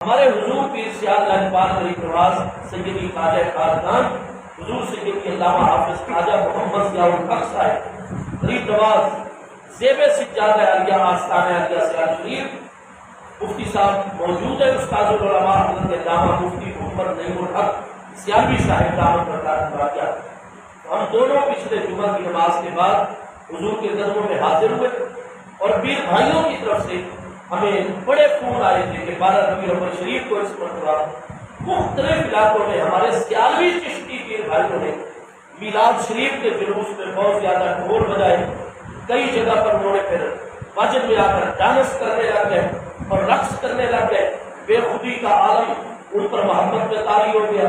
ہمارے حضور پیر سیال لاجپال غریب نواز سیدی خواجہ خاقان حضور سیدی علامہ حافظ خواجہ محمد ضیاء الحق صاحب غریب نواز زیب سجادہ عالیہ آستانہ عالیہ سیال شریف مفتی صاحب موجود ہے، استاد العلماء حضرت علامہ مفتی محمد نعیم الحق سیالوی صاحب دامت برکاتہ باقیات۔ ہم دونوں پچھلے جمعہ کی نماز کے بعد حضور کے قدموں میں حاضر ہوئے اور پیر بھائیوں کی طرف سے ہمیں بڑے فون آئے تھے کہ 12 ربیع الاول شریف کو اس مرتبہ مختلف علاقوں میں ہمارے سیالوی چشتی پیر بھائیوں نے میلاد شریف کے جلوس میں بہت زیادہ ڈھول بجائے، کئی جگہ پر انہوں نے پھر مسجد میں آ کر ڈانس کرنے لگ گئے اور رقص کرنے لگ گئے، بے خودی کا عالم ان پر محبت میں طاری ہو گیا،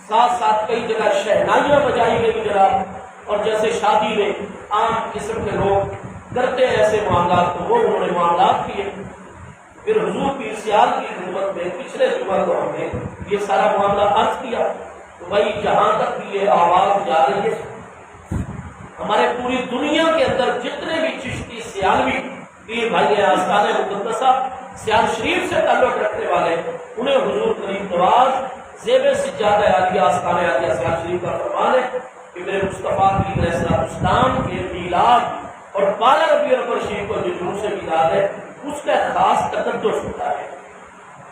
ساتھ ساتھ کئی جگہ شہنائیاں بجائی گئی جناب، اور جیسے شادی میں عام قسم کے لوگ کرتے ایسے معاملات تو وہ انہوں نے معاملات کیے۔ پھر حضور پیر سیال کی خدمت میں پچھلے جمعہ کو ہم نے یہ سارا معاملہ عرض کیا تو بھائی جہاں تک بھی یہ آواز جا رہی ہے، ہمارے پوری دنیا کے اندر جتنے بھی چشتی سیالوی پیر بھائی ہیں، آستانہ مقدسہ سیال شریف سے تعلق رکھنے والے، انہیں حضور غریب نواز زیب سجادہ عالیہ آستانہ عالیہ سیال شریف کا فرمان ہے کہ میرے مصطفیٰ کی علیہ السلام کے میلاد اور 12 ربیع الاول شریف کو جو جلوس میلاد ہے اس کا خاص تقدس ہوتا ہے،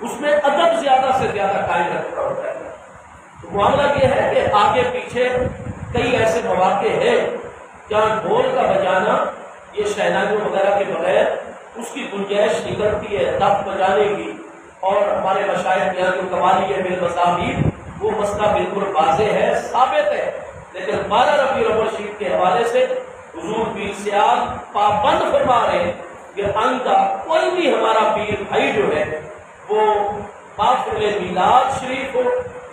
اس میں ادب زیادہ سے زیادہ قائم رکھنا ہوتا ہے۔ تو معاملہ یہ ہے کہ آگے پیچھے کئی ایسے مواقع ہیں جہاں ڈھول کا بجانا یہ شہنائیوں وغیرہ کے بغیر اس کی گنجائش نکلتی ہے دف بجانے کی، اور ہمارے مشائخ یہاں جو قوالی ہے بالمصابیح وہ مسئلہ بالکل واضح ہے، ثابت ہے، لیکن 12 ربیع الاول شریف کے حوالے سے حضور پیر سیال پابند فرما رہے ہیں کہ آئندہ کوئی بھی ہمارا پیر بھائی جو ہے وہ محفل میلاد شریف ہو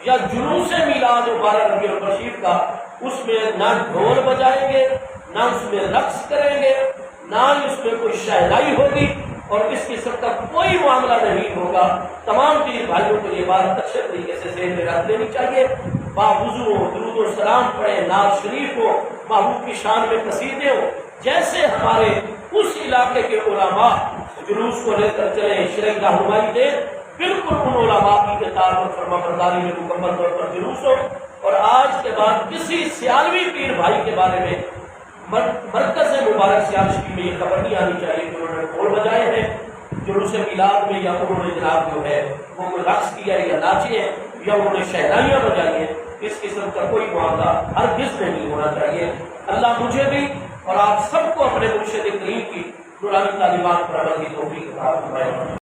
یا جلوس میلاد ہو 12 ربیع الاول شریف کا، اس میں نہ ڈھول بجائیں گے، نہ اس میں رقص کریں گے، نہ اس میں کوئی شہنائی ہوگی، اور اس قسم کا کوئی معاملہ نہیں ہوگا۔ تمام پیر بھائیوں کو یہ بات اچھے طریقے سے ذہن میں رکھ لینی چاہیے، باوضو ہو، درود و سلام پڑھے، نعت شریف ہو، محبوب کی شان میں قصیدے ہو، جیسے ہمارے اس علاقے کے علماء جلوس کو لے کر چلے، شرعی رہنمائی دے، بالکل ان علماء کی اطاعت اور فرما برداری میں مکمل طور پر جلوس ہو۔ اور آج کے بعد کسی سیالوی پیر بھائی کے بارے میں مرکز مبارک سیال شریف میں یہ خبر نہیں آنی چاہیے کہ انہوں نے ڈھول بجائے ہیں جلوس میلاد میں، یا انہوں نے جناب جو ہے وہ کوئی رقص کیا ہے یا ناچے ہیں یا انہوں نے شہنائیاں بجائی ہیں، اس قسم کا کوئی معاملہ ہرگز نہیں ہونا چاہیے۔ اللہ مجھے بھی اور آپ سب کو اپنے مرشد کریم کی نورانی تعلیمات پر عمل کی توفیق عطا فرمائے۔